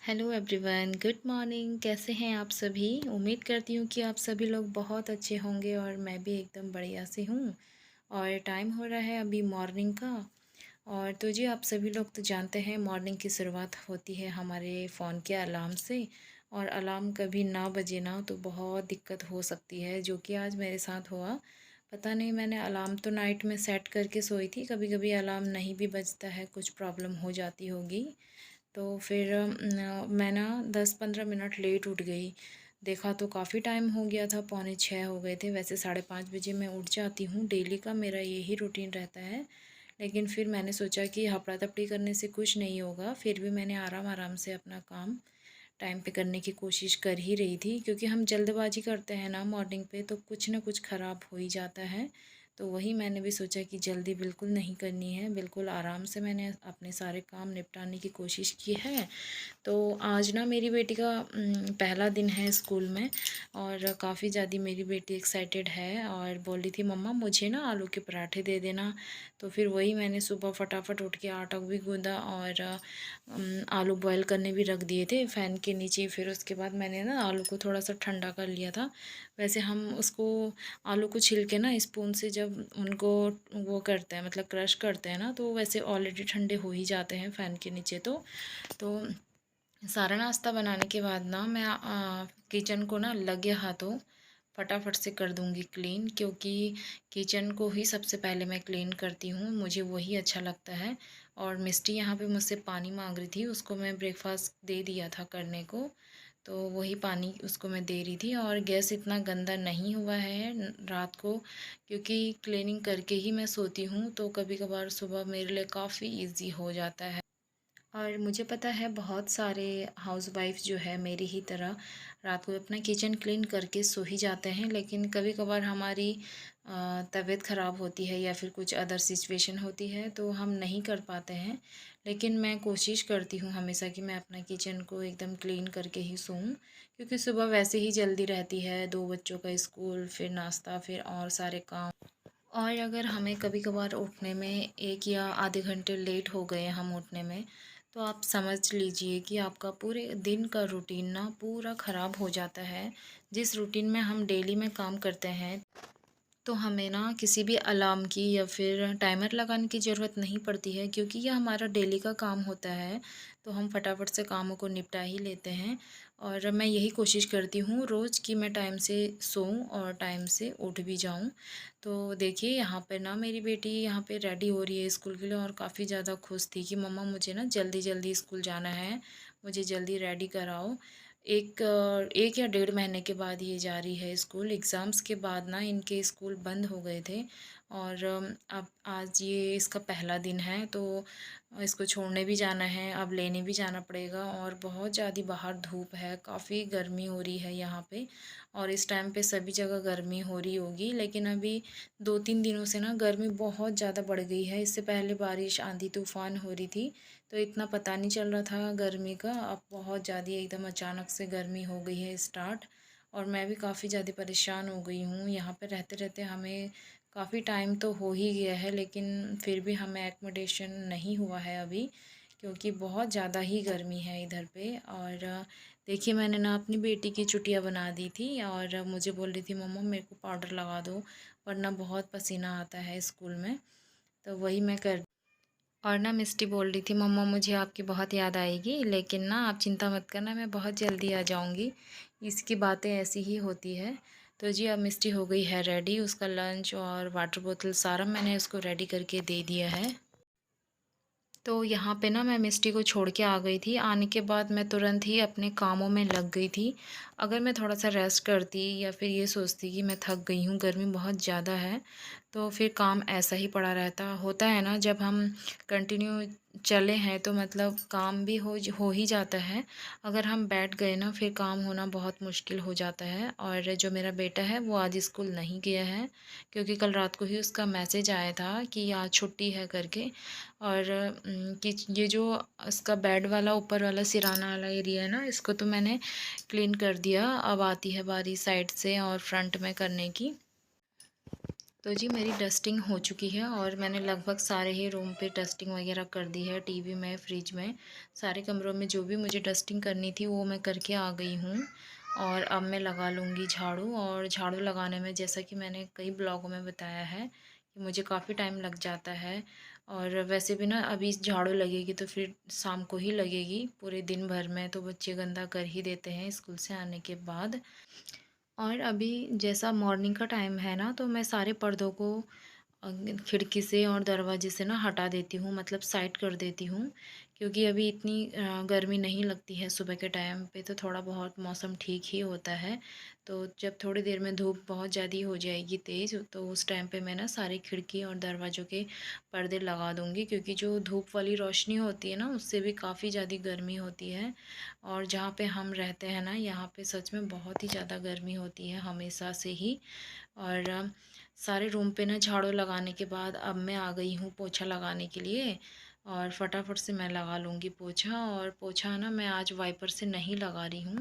Hello everyone, good morning. कैसे हैं आप सभी? उम्मीद करती हूँ कि आप सभी लोग बहुत अच्छे होंगे और मैं भी एकदम बढ़िया से हूँ। और टाइम हो रहा है अभी मॉर्निंग का। और तो जी आप सभी लोग तो जानते हैं मॉर्निंग की शुरुआत होती है हमारे फ़ोन के अलार्म से। और अलार्म कभी ना बजे ना तो बहुत दिक्कत हो सकती है, जो कि आज मेरे साथ हुआ। पता नहीं, मैंने अलार्म तो नाइट में सेट करके सोई थी, कभी कभी अलार्म नहीं भी बजता है, कुछ प्रॉब्लम हो जाती होगी। तो फिर मैं ना 10-15 मिनट लेट उठ गई। देखा तो काफ़ी टाइम हो गया था, 5:45 हो गए थे। वैसे 5:30 बजे मैं उठ जाती हूँ, डेली का मेरा यही रूटीन रहता है। लेकिन फिर मैंने सोचा कि हपड़ा तपड़ी करने से कुछ नहीं होगा, फिर भी मैंने आराम आराम से अपना काम टाइम पे करने की कोशिश कर ही रही थी, क्योंकि हम जल्दबाजी करते हैं ना मॉर्निंग पे तो कुछ ना कुछ ख़राब हो ही जाता है। तो वही मैंने भी सोचा कि जल्दी बिल्कुल नहीं करनी है, बिल्कुल आराम से मैंने अपने सारे काम निपटाने की कोशिश की है। तो आज ना मेरी बेटी का पहला दिन है स्कूल में। और काफ़ी ज़्यादा मेरी बेटी एक्साइटेड है और बोल रही थी मम्मा मुझे ना आलू के पराठे दे देना। तो फिर वही मैंने सुबह फटाफट उठ के आटा भी गूँदा और आलू बॉयल करने भी रख दिए थे फ़ैन के नीचे। फिर उसके बाद मैंने ना आलू को थोड़ा सा ठंडा कर लिया था। वैसे हम उसको आलू को छिल के ना स्पून से जब उनको वो करते हैं, मतलब क्रश करते हैं ना, तो वैसे ऑलरेडी ठंडे हो ही जाते हैं फ़ैन के नीचे। तो सारा नाश्ता बनाने के बाद ना मैं किचन को ना लगे हाथों फटाफट से कर दूंगी क्लीन, क्योंकि किचन को ही सबसे पहले मैं क्लीन करती हूँ, मुझे वही अच्छा लगता है। और मिस्टी यहाँ पे मुझसे पानी मांग रही थी, उसको मैं ब्रेकफास्ट दे दिया था करने को। तो वही पानी उसको मैं दे रही थी। और गैस इतना गंदा नहीं हुआ है रात को, क्योंकि क्लीनिंग करके ही मैं सोती हूँ, तो कभी कभार सुबह मेरे लिए काफ़ी इजी हो जाता है। और मुझे पता है बहुत सारे हाउसवाइफ जो है मेरी ही तरह रात को अपना किचन क्लीन करके सो ही जाते हैं, लेकिन कभी कभार हमारी तबीयत ख़राब होती है या फिर कुछ अदर सिचुएशन होती है तो हम नहीं कर पाते हैं। लेकिन मैं कोशिश करती हूँ हमेशा कि मैं अपना किचन को एकदम क्लीन करके ही सोऊं, क्योंकि सुबह वैसे ही जल्दी रहती है, दो बच्चों का स्कूल, फिर नाश्ता, फिर और सारे काम। और अगर हमें कभी कभार उठने में 1 या आधे घंटे लेट हो गए हम उठने में, तो आप समझ लीजिए कि आपका पूरे दिन का रूटीन ना पूरा ख़राब हो जाता है। जिस रूटीन में हम डेली में काम करते हैं, तो हमें ना किसी भी अलार्म की या फिर टाइमर लगाने की ज़रूरत नहीं पड़ती है, क्योंकि ये हमारा डेली का काम होता है। तो हम फटाफट से कामों को निपटा ही लेते हैं। और मैं यही कोशिश करती हूँ रोज़ कि मैं टाइम से सोऊं और टाइम से उठ भी जाऊं। तो देखिए यहाँ पे ना मेरी बेटी यहाँ पे रेडी हो रही है स्कूल के लिए, और काफ़ी ज़्यादा खुश थी कि मम्मा मुझे ना जल्दी जल्दी स्कूल जाना है, मुझे जल्दी रेडी कराओ। 1 या 1.5 महीने के बाद ये जा रही है स्कूल। एग्ज़ाम्स के बाद ना इनके स्कूल बंद हो गए थे। और अब आज ये इसका पहला दिन है, तो इसको छोड़ने भी जाना है, अब लेने भी जाना पड़ेगा। और बहुत ज़्यादा बाहर धूप है, काफ़ी गर्मी हो रही है यहाँ पे। और इस टाइम पे सभी जगह गर्मी हो रही होगी, लेकिन अभी 2-3 दिनों से ना गर्मी बहुत ज़्यादा बढ़ गई है। इससे पहले बारिश आंधी तूफ़ान हो रही थी, तो इतना पता नहीं चल रहा था गर्मी का। अब बहुत ज़्यादा एकदम अचानक से गर्मी हो गई है स्टार्ट। और मैं भी काफ़ी ज़्यादा परेशान हो गई हूँ यहाँ पे रहते रहते। हमें काफ़ी टाइम तो हो ही गया है, लेकिन फिर भी हमें एकोमोडेशन नहीं हुआ है अभी, क्योंकि बहुत ज़्यादा ही गर्मी है इधर पे। और देखिए मैंने ना अपनी बेटी की चुटिया बना दी थी, और मुझे बोल रही थी मम्मा मेरे को पाउडर लगा दो, वरना बहुत पसीना आता है स्कूल में। तो वही मैं कर। और ना मिस्टी बोल रही थी मम्मा मुझे आपकी बहुत याद आएगी, लेकिन ना आप चिंता मत करना, मैं बहुत जल्दी आ जाऊंगी। इसकी बातें ऐसी ही होती है। तो जी अब मिस्टी हो गई है रेडी, उसका लंच और वाटर बोतल सारा मैंने उसको रेडी करके दे दिया है। तो यहाँ पे ना मैं मिस्टी को छोड़ के आ गई थी। आने के बाद मैं तुरंत ही अपने कामों में लग गई थी। अगर मैं थोड़ा सा रेस्ट करती या फिर ये सोचती कि मैं थक गई हूँ, गर्मी बहुत ज़्यादा है, तो फिर काम ऐसा ही पड़ा रहता। होता है ना जब हम कंटिन्यू चले हैं तो मतलब काम भी हो ही जाता है। अगर हम बैठ गए ना फिर काम होना बहुत मुश्किल हो जाता है। और जो मेरा बेटा है वो आज स्कूल नहीं गया है, क्योंकि कल रात को ही उसका मैसेज आया था कि आज छुट्टी है करके। और कि ये जो इसका बेड वाला ऊपर वाला सिराना वाला एरिया है ना, इसको तो मैंने क्लीन कर दिया। अब आती है बारी साइड से और फ्रंट में करने की। तो जी मेरी डस्टिंग हो चुकी है और मैंने लगभग सारे ही रूम पे डस्टिंग वगैरह कर दी है। टीवी में, फ्रिज में, सारे कमरों में जो भी मुझे डस्टिंग करनी थी वो मैं करके आ गई हूँ। और अब मैं लगा लूँगी झाड़ू। और झाड़ू लगाने में जैसा कि मैंने कई ब्लॉगों में बताया है कि मुझे काफ़ी टाइम लग जाता है। और वैसे भी ना अभी झाड़ू लगेगी तो फिर शाम को ही लगेगी, पूरे दिन भर में तो बच्चे गंदा कर ही देते हैं स्कूल से आने के बाद। और अभी जैसा मॉर्निंग का टाइम है ना, तो मैं सारे पर्दों को खिड़की से और दरवाजे से ना हटा देती हूँ, मतलब साइड कर देती हूँ। क्योंकि अभी इतनी गर्मी नहीं लगती है सुबह के टाइम पे, तो थोड़ा बहुत मौसम ठीक ही होता है। तो जब थोड़ी देर में धूप बहुत ज़्यादा हो जाएगी तेज़, तो उस टाइम पे मैं ना सारी खिड़की और दरवाज़ों के पर्दे लगा दूँगी। क्योंकि जो धूप वाली रोशनी होती है ना, उससे भी काफ़ी ज़्यादा गर्मी होती है। और जहाँ पे हम रहते हैं ना, यहाँ पे सच में बहुत ही ज़्यादा गर्मी होती है हमेशा से ही। और सारे रूम पे ना झाड़ू लगाने के बाद अब मैं आ गई हूँ पोछा लगाने के लिए। और फटाफट से मैं लगा लूँगी पोछा। और पोछा ना मैं आज वाइपर से नहीं लगा रही हूँ,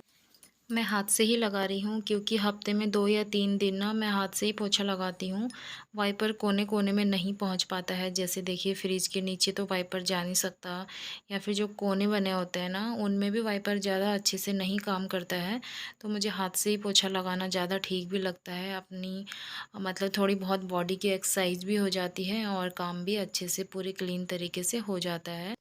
मैं हाथ से ही लगा रही हूँ। क्योंकि हफ्ते में 2 या 3 दिन ना मैं हाथ से ही पोछा लगाती हूँ। वाइपर कोने-कोने में नहीं पहुँच पाता है। जैसे देखिए फ्रिज के नीचे तो वाइपर जा नहीं सकता, या फिर जो कोने बने होते हैं ना, उनमें भी वाइपर ज़्यादा अच्छे से नहीं काम करता है। तो मुझे हाथ से ही पोछा लगाना ज़्यादा ठीक भी लगता है। अपनी मतलब थोड़ी बहुत बॉडी की एक्सरसाइज भी हो जाती है और काम भी अच्छे से पूरे क्लीन तरीके से हो जाता है।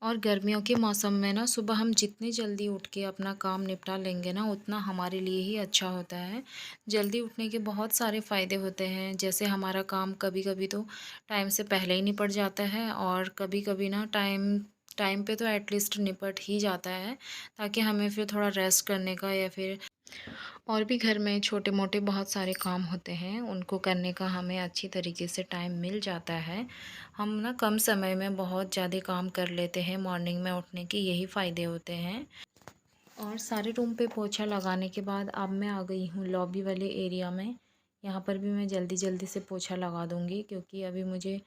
और गर्मियों के मौसम में ना सुबह हम जितनी जल्दी उठ के अपना काम निपटा लेंगे ना, उतना हमारे लिए ही अच्छा होता है। जल्दी उठने के बहुत सारे फ़ायदे होते हैं। जैसे हमारा काम कभी-कभी तो टाइम से पहले ही निपट जाता है, और कभी-कभी ना टाइम टाइम पे तो एटलीस्ट निपट ही जाता है, ताकि हमें फिर थोड़ा रेस्ट करने का या फिर और भी घर में छोटे-मोटे बहुत सारे काम होते हैं, उनको करने का हमें अच्छी तरीके से टाइम मिल जाता है। हम ना कम समय में बहुत ज़्यादा काम कर लेते हैं, मॉर्निंग में उठने के यही फ़ायदे होते हैं। और सारे रूम पे पोछा लगाने के बाद अब मैं आ गई हूँ लॉबी वाले एरिया में। यहाँ पर भी मैं जल्दी-जल्दी से पोछा लगा दूँगी, क्योंकि अभी मुझे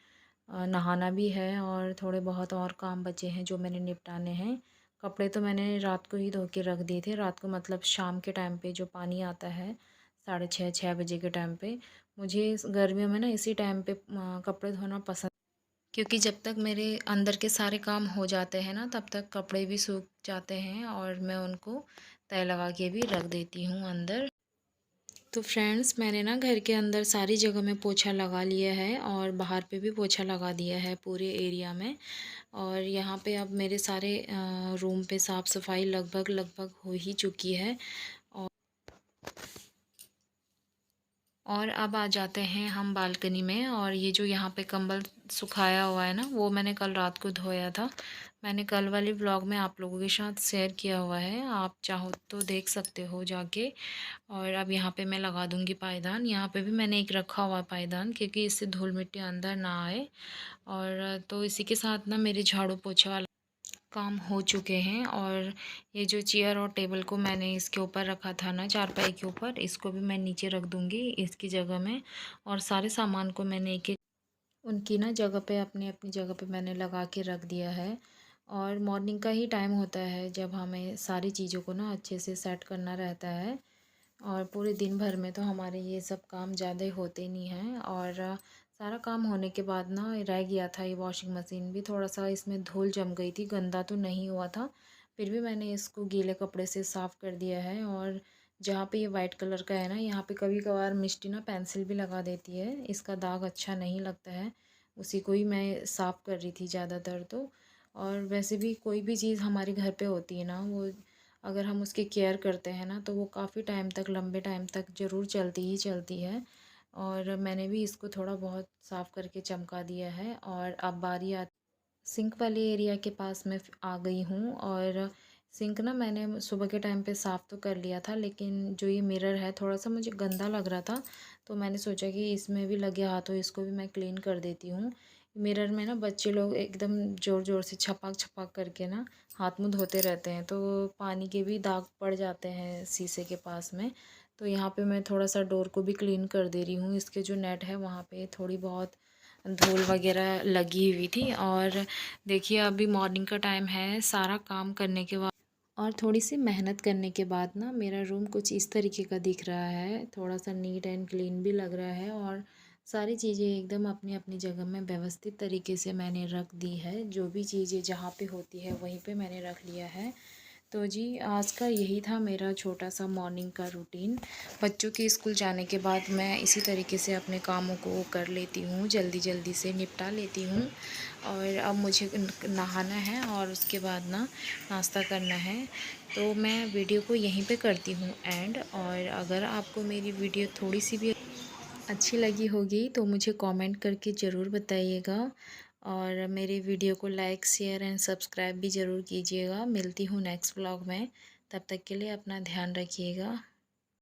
नहाना भी है और थोड़े बहुत और काम बचे हैं जो मैंने निपटाने हैं। कपड़े तो मैंने रात को ही धो के रख दिए थे। रात को मतलब शाम के टाइम पे जो पानी आता है, साढ़े 6 बजे के टाइम पे। मुझे इस गर्मियों में ना इसी टाइम पे कपड़े धोना पसंद, क्योंकि जब तक मेरे अंदर के सारे काम हो जाते हैं ना, तब तक कपड़े भी सूख जाते हैं और मैं उनको तय लगा के भी रख देती हूँ अंदर। तो फ्रेंड्स, मैंने ना घर के अंदर सारी जगह में पोछा लगा लिया है और बाहर पे भी पोछा लगा दिया है पूरे एरिया में। और यहाँ पे अब मेरे सारे रूम पे साफ़ सफाई लगभग लगभग हो ही चुकी है। और अब आ जाते हैं हम बालकनी में। और ये जो यहाँ पे कंबल सुखाया हुआ है ना, वो मैंने कल रात को धोया था। मैंने कल वाली व्लॉग में आप लोगों के साथ शेयर किया हुआ है, आप चाहो तो देख सकते हो जाके। और अब यहाँ पे मैं लगा दूँगी पायदान। यहाँ पे भी मैंने एक रखा हुआ है पायदान, क्योंकि इससे धूल मिट्टी अंदर ना आए। और तो इसी के साथ ना मेरे झाड़ू पोछा वाला काम हो चुके हैं। और ये जो चेयर और टेबल को मैंने इसके ऊपर रखा था ना, चारपाई के ऊपर, इसको भी मैं नीचे रख दूँगी इसकी जगह में। और सारे सामान को मैंने एक-एक उनकी ना जगह पे, अपनी-अपनी जगह पे मैंने लगा के रख दिया है। और मॉर्निंग का ही टाइम होता है जब हमें सारी चीज़ों को ना अच्छे से सेट करना रहता है। और पूरे दिन भर में तो हमारे ये सब काम ज़्यादा होते नहीं हैं। और सारा काम होने के बाद ना रह गया था ये वॉशिंग मशीन भी, थोड़ा सा इसमें धूल जम गई थी, गंदा तो नहीं हुआ था। फिर भी मैंने इसको गीले कपड़े से साफ़ कर दिया है। और जहाँ पे ये वाइट कलर का है ना, यहाँ पे कभी कभार मिष्टी ना पेंसिल भी लगा देती है, इसका दाग अच्छा नहीं लगता है। उसी को ही मैं साफ़ कर रही थी ज़्यादातर तो। और वैसे भी कोई भी चीज़ हमारे घर पे होती है ना, वो अगर हम उसकी केयर करते हैं ना, तो वो काफ़ी टाइम तक, लंबे टाइम तक ज़रूर चलती ही चलती है। और मैंने भी इसको थोड़ा बहुत साफ़ करके चमका दिया है। और अब बारी आ सिंक वाले एरिया के पास मैं आ गई हूँ। और सिंक ना मैंने सुबह के टाइम पे साफ़ तो कर लिया था, लेकिन जो ये मिरर है थोड़ा सा मुझे गंदा लग रहा था, तो मैंने सोचा कि इसमें भी लगे हाथों इसको भी मैं क्लीन कर देती हूँ। मिरर में ना बच्चे लोग एकदम ज़ोर ज़ोर से छपाक छपाक करके ना हाथ मुँह धोते रहते हैं, तो पानी के भी दाग पड़ जाते हैं शीशे के पास में। तो यहाँ पे मैं थोड़ा सा डोर को भी क्लीन कर दे रही हूँ। इसके जो नेट है वहाँ पे थोड़ी बहुत धूल वगैरह लगी हुई थी। और देखिए अभी मॉर्निंग का टाइम है, सारा काम करने के बाद और थोड़ी सी मेहनत करने के बाद ना मेरा रूम कुछ इस तरीके का दिख रहा है। थोड़ा सा नीट एंड क्लीन भी लग रहा है, और सारी चीज़ें एकदम अपनी अपनी जगह में व्यवस्थित तरीके से मैंने रख दी है। जो भी चीज़ें जहाँ पे होती है वहीं पे मैंने रख लिया है। तो जी आज का यही था मेरा छोटा सा मॉर्निंग का रूटीन। बच्चों के स्कूल जाने के बाद मैं इसी तरीके से अपने कामों को कर लेती हूँ, जल्दी जल्दी से निपटा लेती हूँ। और अब मुझे नहाना है और उसके बाद ना नाश्ता करना है। तो मैं वीडियो को यहीं पे करती हूँ एंड। और अगर आपको मेरी वीडियो थोड़ी सी भी अच्छी लगी होगी तो मुझे कमेंट करके ज़रूर बताइएगा। और मेरी वीडियो को लाइक शेयर एंड सब्सक्राइब भी ज़रूर कीजिएगा। मिलती हूँ नेक्स्ट व्लॉग में। तब तक के लिए अपना ध्यान रखिएगा।